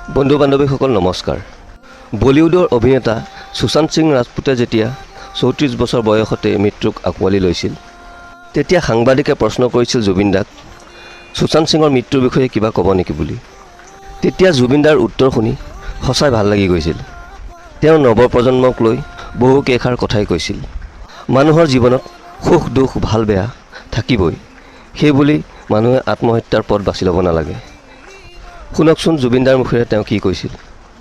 বন্ধু বান্ধৱীসকল নমস্কাৰ। বলিউডৰ অভিনেতা সুশান্ত সিং ৰাজপুতে যেতিয়া 34 বছৰ বয়সতে মৃত্যুক আঁকোৱালি লৈছিল, তেতিয়া সাংবাদিকে প্ৰশ্ন কৰিছিল জুবিন দাক সুশান্ত সিঙৰ মৃত্যুৰ বিষয়ে কিবা ক'ব নেকি বুলি। তেতিয়া জুবিন দাৰ উত্তৰ শুনি সঁচাই ভাল লাগি গৈছিল। তেওঁ নৱপ্ৰজন্মক লৈ বহু কেইষাৰ কথাই কৈছিল। মানুহৰ জীৱনত সুখ দুখ ভাল বেয়া থাকিবই, সেইবুলি মানুহে আত্মহত্যাৰ পথ বাছি ল'ব নালাগে। শুনকচোন জুবিন দাৰ মুখেৰে তেওঁ কি কৈছিল।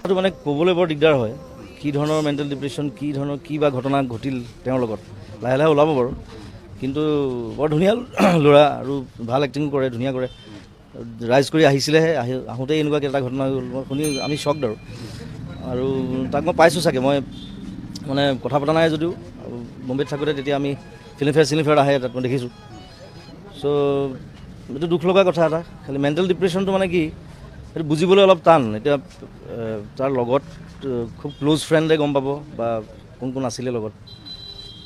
এইটো মানে ক'বলৈ বৰ দিগদাৰ হয়, কি ধৰণৰ মেণ্টেল ডিপ্ৰেশ্যন, কি ধৰণৰ কি বা ঘটনা ঘটিল তেওঁৰ লগত, লাহে লাহে ওলাব বাৰু। কিন্তু বৰ ধুনীয়া ল'ৰা আৰু ভাল এক্টিং কৰে, ধুনীয়া কৰে। ৰাইজ কৰি আহিছিলেহে, আহোঁতেই এনেকুৱা এটা ঘটনা হ'ল, মই শুনি আমি শ্বকড আৰু তাক মই পাইছোঁ চাগে, মই মানে কথা পতা নাই যদিও বম্বেত থাকোঁতে তেতিয়া আমি ফিল্মফেয়াৰ আহে, তাত মই দেখিছোঁ। চ' এইটো দুখ লগা কথা এটা। খালি মেণ্টেল ডিপ্ৰেশ্যনটো মানে কি সেইটো বুজিবলৈ অলপ টান। এতিয়া তাৰ লগত খুব ক্ল'জ ফ্ৰেণ্ডে গম পাব বা কোন কোন আছিলে লগত।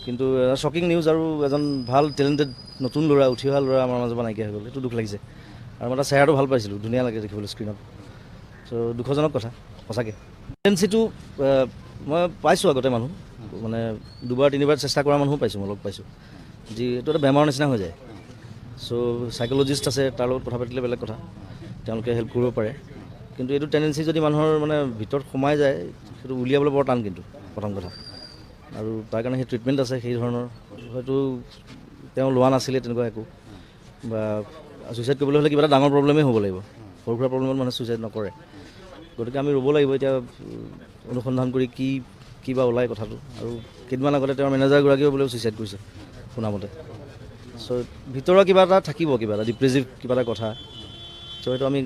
কিন্তু এটা শ্বকিং নিউজ, আৰু এজন ভাল টেলেণ্টেড নতুন ল'ৰা, উঠি অহা ল'ৰা আমাৰ মাজৰ পৰা নাইকিয়া হৈ গ'ল। এইটো দুখ লাগিছে। আৰু মই তাৰ চেহেৰাটো ভাল পাইছিলোঁ, ধুনীয়া লাগে দেখিবলৈ স্ক্ৰীণত। চ' দুখজনক কথা সঁচাকৈ। টেণ্ডেঞ্চিটো মই পাইছোঁ আগতে মানুহ, মানে দুবাৰ তিনিবাৰ চেষ্টা কৰা মানুহো পাইছোঁ, মই লগ পাইছোঁ, যি এইটো এটা বেমাৰৰ নিচিনা হৈ যায়। চ' চাইক'লজিষ্ট আছে, তাৰ লগত কথা পাতিলে বেলেগ কথা, তেওঁলোকে হেল্প কৰিব পাৰে। কিন্তু এইটো টেণ্ডেঞ্চি যদি মানুহৰ মানে ভিতৰত সোমাই যায়, সেইটো উলিয়াবলৈ বৰ টান কিন্তু প্ৰথম কথা। আৰু তাৰ কাৰণে সেই ট্ৰিটমেণ্ট আছে, সেই ধৰণৰ হয়তো তেওঁ লোৱা নাছিলে তেনেকুৱা একো, বা ছুইচাইড কৰিবলৈ হ'লে কিবা এটা ডাঙৰ প্ৰব্লেমেই হ'ব লাগিব। সৰু সুৰা প্ৰব্লেমত মানুহে ছুইচাইড নকৰে। গতিকে আমি ৰ'ব লাগিব এতিয়া অনুসন্ধান কৰি কি বা ওলায় কথাটো। আৰু কেইদিনমান আগতে তেওঁৰ মেনেজাৰগৰাকীও বোলে ছুইচাইড কৰিছে শুনামতে। চ' ভিতৰৰ কিবা এটা থাকিব, কিবা এটা ডিপ্ৰেছিভ কিবা এটা কথা। চ' সেইটো আমি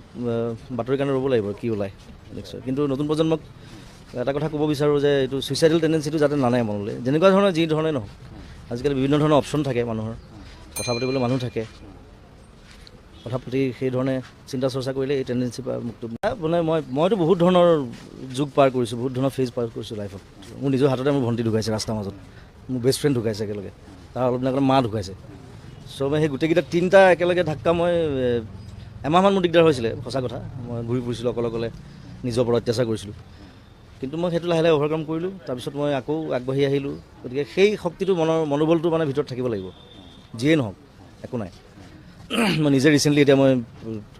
বাতৰিৰ কাৰণে ৰ'ব লাগিব কি ওলায় নিশ্চয়। কিন্তু নতুন প্ৰজন্মক এটা কথা ক'ব বিচাৰোঁ যে এইটো ছুইচাইডেল টেণ্ডেঞ্চিটো যাতে নানে মনলৈ, যেনেকুৱা ধৰণৰ যি ধৰণে নহওক। আজিকালি বিভিন্ন ধৰণৰ অপশ্যন থাকে মানুহৰ, কথা পাতিবলৈ মানুহ থাকে, কথা পাতি সেই ধৰণে চিন্তা চৰ্চা কৰিলে এই টেণ্ডেঞ্চিৰ পৰা মুক্ত। মানে মইতো বহুত ধৰণৰ যুগ পাৰ কৰিছোঁ, বহুত ধৰণৰ ফেজ পাৰ কৰিছোঁ লাইফত। মোৰ নিজৰ হাততে মোৰ ভণ্টি ঢুকাইছে ৰাস্তাৰ মাজত, মোৰ বেষ্ট ফ্ৰেণ্ড ঢুকাইছে একেলগে, তাৰ অলপ দিনৰ আগতে মা ঢুকাইছে। চ' মই সেই গোটেইকেইটা তিনিটা একেলগে ধাক্কা, মই এমাহমান মোৰ দিগদাৰ হৈছিলে, সঁচা কথা। মই ঘূৰি ফুৰিছিলোঁ অকলে, নিজৰ ওপৰত অত্যাচাৰ কৰিছিলোঁ। কিন্তু মই সেইটো লাহে লাহে অভাৰকাম কৰিলোঁ। তাৰপিছত মই আকৌ আগবাঢ়ি আহিলোঁ। গতিকে সেই শক্তিটো মনোবলটো মানে ভিতৰত থাকিব লাগিব, যিয়েই নহওক একো নাই। মই নিজে ৰিচেণ্টলি এতিয়া মই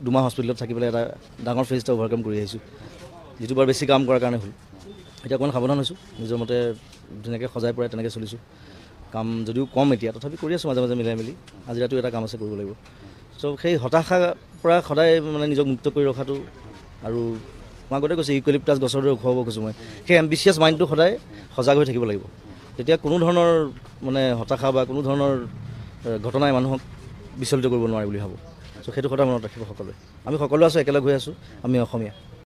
2 মাহ হস্পিটেলত থাকি পেলাই এটা ডাঙৰ ফেজ এটা অভাৰকাম কৰি আহিছোঁ, যিটো বাৰ বেছি কাম কৰাৰ কাৰণে হ'ল। এতিয়া অকণমান সাৱধান হৈছোঁ, নিজৰ মতে ধুনীয়াকৈ সজাই পৰাই তেনেকৈ চলিছোঁ। কাম যদিও কম এতিয়া, তথাপি কৰি আছোঁ মাজে মাজে মিলাই মেলি। আজি ৰাতিও এটা কাম আছে কৰিব লাগিব। চ' সেই হতাশাৰ পৰা সদায় মানে নিজক মুক্ত কৰি ৰখাটো, আৰু মই আগতে কৈছোঁ ইউকেলিপ্টাছ গছৰ দৰে ওখ হ'ব কৈছোঁ মই। সেই এম্বিচিয়াছ মাইণ্ডটো সদায় সজাগ হৈ থাকিব লাগিব। তেতিয়া কোনো ধৰণৰ মানে হতাশা বা কোনো ধৰণৰ ঘটনাই মানুহক বিচলিত কৰিব নোৱাৰে বুলি ভাবোঁ। চ' সেইটো কথা মনত ৰাখিব সকলোৱে। আমি সকলোৱে আছোঁ, একেলগ হৈ আছোঁ, আমি অসমীয়া।